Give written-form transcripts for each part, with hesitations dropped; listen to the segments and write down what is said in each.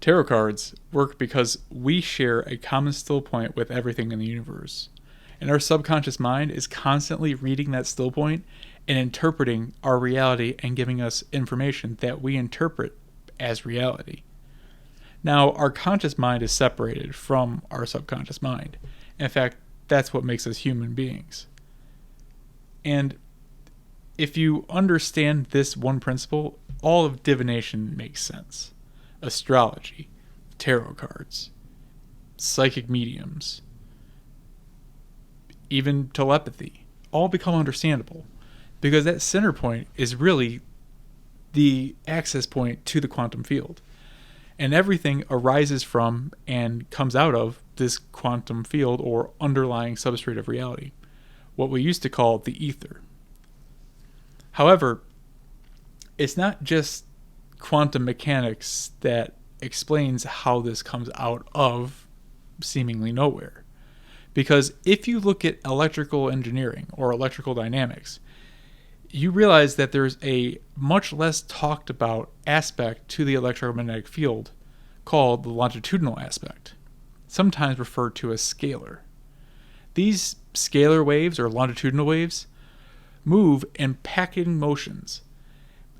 Tarot cards work because we share a common still point with everything in the universe. And our subconscious mind is constantly reading that still point and interpreting our reality and giving us information that we interpret as reality. Now, our conscious mind is separated from our subconscious mind. In fact, that's what makes us human beings. And if you understand this one principle, all of divination makes sense. Astrology, tarot cards, psychic mediums, even telepathy, all become understandable because that center point is really the access point to the quantum field. And everything arises from and comes out of this quantum field or underlying substrate of reality, what we used to call the ether. However, it's not just quantum mechanics that explains how this comes out of seemingly nowhere. Because if you look at electrical engineering or electrical dynamics, you realize that there's a much less talked about aspect to the electromagnetic field called the longitudinal aspect, sometimes referred to as scalar. These scalar waves or longitudinal waves move in packing motions,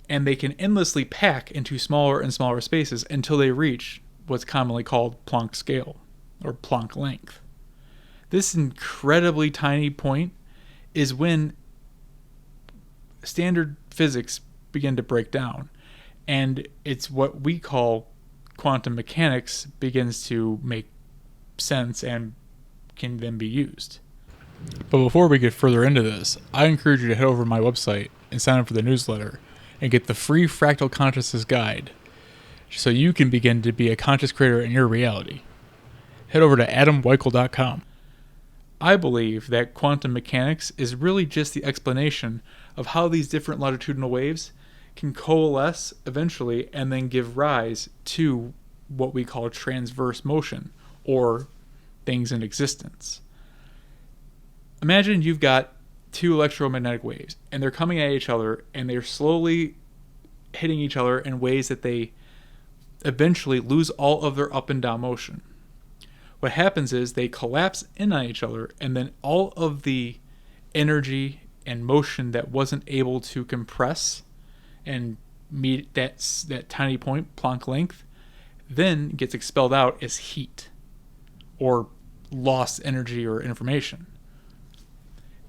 and they can endlessly pack into smaller and smaller spaces until they reach what's commonly called Planck-scale or Planck length. This incredibly tiny point is when standard physics begin to break down, and it's what we call quantum mechanics begins to make sense and can then be used. But before we get further into this, I encourage you to head over to my website and sign up for the newsletter and get the free Fractal Consciousness Guide so you can begin to be a conscious creator in your reality. Head over to adamweichel.com. I believe that quantum mechanics is really just the explanation of how these different longitudinal waves can coalesce eventually and then give rise to what we call transverse motion or things in existence. Imagine you've got two electromagnetic waves and they're coming at each other and they're slowly hitting each other in ways that they eventually lose all of their up and down motion. What happens is they collapse in on each other, and then all of the energy and motion that wasn't able to compress and meet that tiny point, Planck length, then gets expelled out as heat or lost energy or information.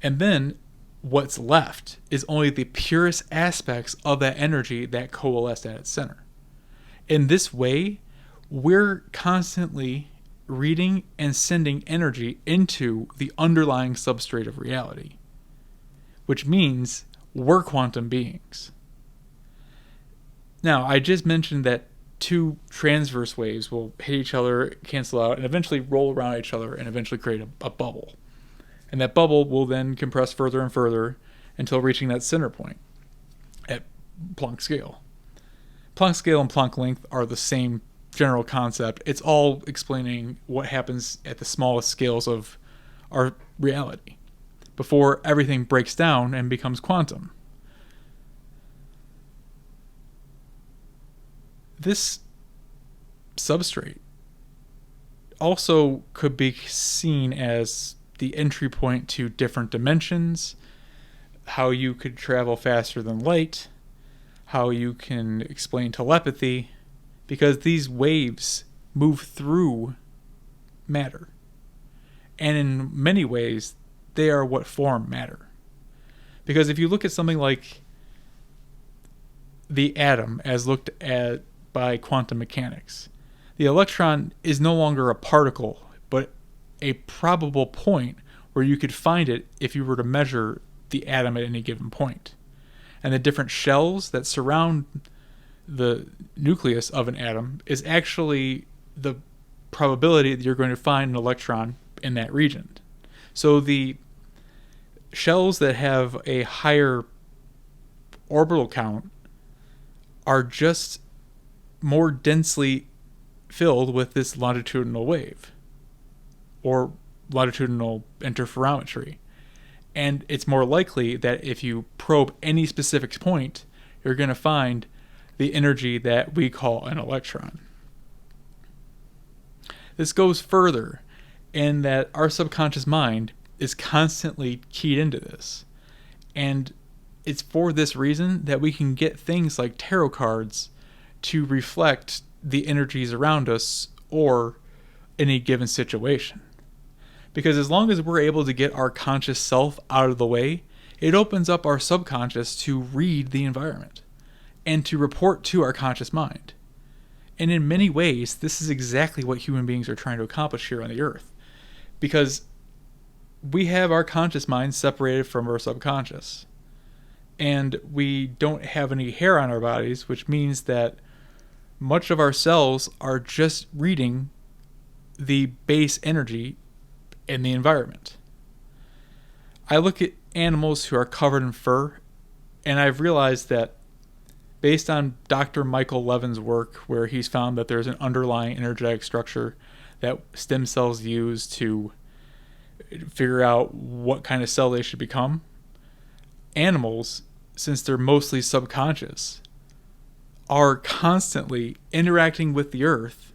And then what's left is only the purest aspects of that energy that coalesced at its center. In this way, we're constantly reading and sending energy into the underlying substrate of reality, which means we're quantum beings. Now, I just mentioned that two transverse waves will hit each other, cancel out, and eventually roll around each other and eventually create a bubble. And that bubble will then compress further and further until reaching that center point at Planck scale. Planck scale and Planck length are the same general concept. It's all explaining what happens at the smallest scales of our reality before everything breaks down and becomes quantum. This substrate also could be seen as the entry point to different dimensions, how you could travel faster than light, how you can explain telepathy, because these waves move through matter. And in many ways, they are what form matter. Because if you look at something like the atom as looked at by quantum mechanics, the electron is no longer a particle, but a probable point where you could find it if you were to measure the atom at any given point. And the different shells that surround the nucleus of an atom is actually the probability that you're going to find an electron in that region. So the shells that have a higher orbital count are just more densely filled with this longitudinal wave or longitudinal interferometry. And it's more likely that if you probe any specific point, you're going to find the energy that we call an electron. This goes further in that our subconscious mind is constantly keyed into this. And it's for this reason that we can get things like tarot cards to reflect the energies around us or any given situation. Because as long as we're able to get our conscious self out of the way, it opens up our subconscious to read the environment and to report to our conscious mind. And in many ways, this is exactly what human beings are trying to accomplish here on the earth. Because we have our conscious mind separated from our subconscious. And we don't have any hair on our bodies, which means that much of our cells are just reading the base energy in the environment. I look at animals who are covered in fur, and I've realized that based on Dr. Michael Levin's work, where he's found that there's an underlying energetic structure that stem cells use to figure out what kind of cell they should become, animals, since they're mostly subconscious, are constantly interacting with the earth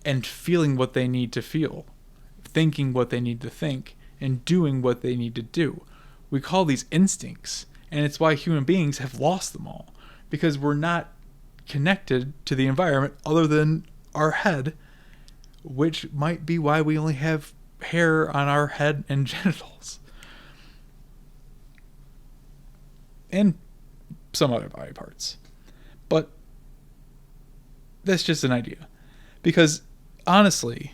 and feeling what they need to feel, thinking what they need to think, and doing what they need to do. We call these instincts, and it's why human beings have lost them all, because we're not connected to the environment other than our head, which might be why we only have hair on our head and genitals. And some other body parts. But that's just an idea. Because honestly,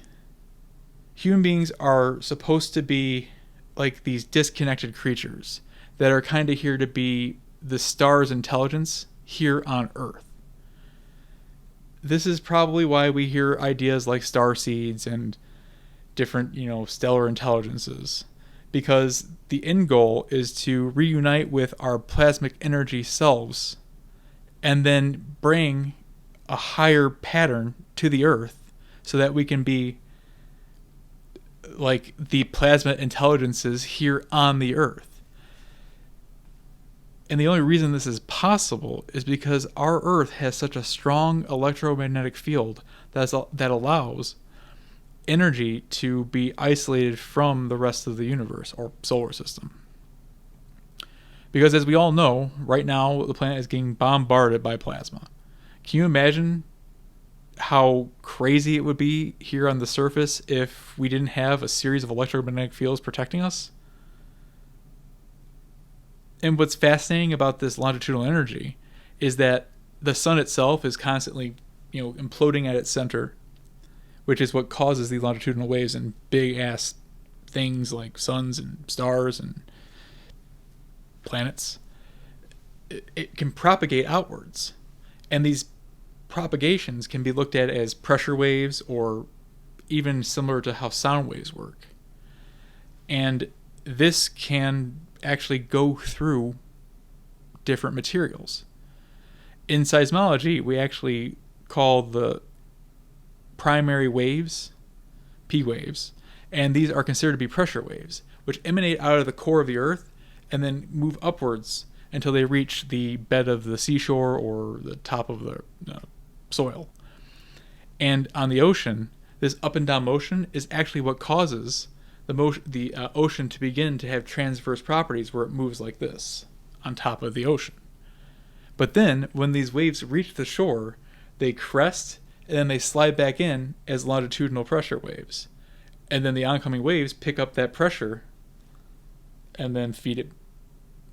human beings are supposed to be like these disconnected creatures that are kind of here to be the star's intelligence here on Earth. This is probably why we hear ideas like starseeds and different, stellar intelligences. Because the end goal is to reunite with our plasmic energy selves and then bring a higher pattern to the Earth so that we can be like the plasma intelligences here on the Earth. And the only reason this is possible is because our Earth has such a strong electromagnetic field that allows energy to be isolated from the rest of the universe or solar system. Because as we all know, right now the planet is getting bombarded by plasma. Can you imagine how crazy it would be here on the surface if we didn't have a series of electromagnetic fields protecting us? And what's fascinating about this longitudinal energy is that the sun itself is constantly, imploding at its center, which is what causes the longitudinal waves in big ass things like suns and stars and planets. It can propagate outwards, and these propagations can be looked at as pressure waves or even similar to how sound waves work. And this can actually go through different materials. In seismology, we actually call the primary waves P waves, and these are considered to be pressure waves, which emanate out of the core of the Earth and then move upwards until they reach the bed of the seashore or the top of the soil. And on the ocean, this up and down motion is actually what causes the ocean to begin to have transverse properties where it moves like this on top of the ocean. But then when these waves reach the shore, they crest and then they slide back in as longitudinal pressure waves. And then the oncoming waves pick up that pressure and then feed it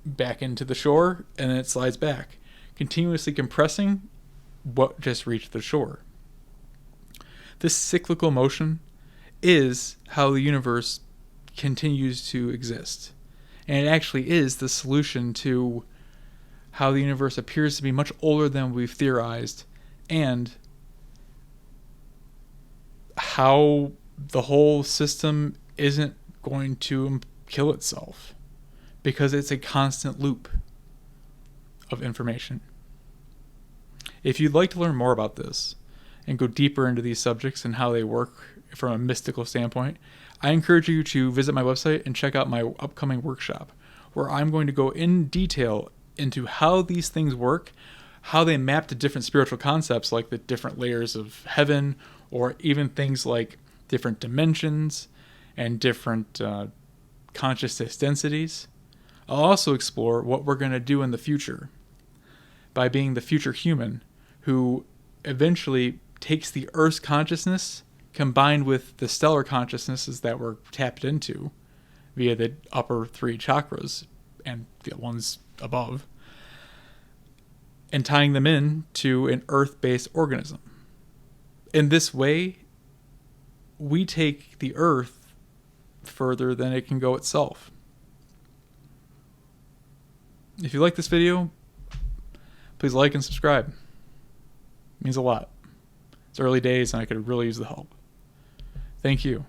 back into the shore, and then it slides back, continuously compressing what just reached the shore. This cyclical motion is how the universe continues to exist. And it actually is the solution to how the universe appears to be much older than we've theorized, and how the whole system isn't going to kill itself, because it's a constant loop of information. If you'd like to learn more about this and go deeper into these subjects and how they work from a mystical standpoint, I encourage you to visit my website and check out my upcoming workshop, where I'm going to go in detail into how these things work, how they map to different spiritual concepts like the different layers of heaven, or even things like different dimensions, and different consciousness densities. I'll also explore what we're going to do in the future by being the future human who eventually takes the Earth's consciousness combined with the stellar consciousnesses that we're tapped into via the upper 3 chakras and the ones above, and tying them in to an Earth-based organism. In this way, we take the Earth further than it can go itself. If you like this video, please like and subscribe. It means a lot. It's early days and I could really use the help. Thank you.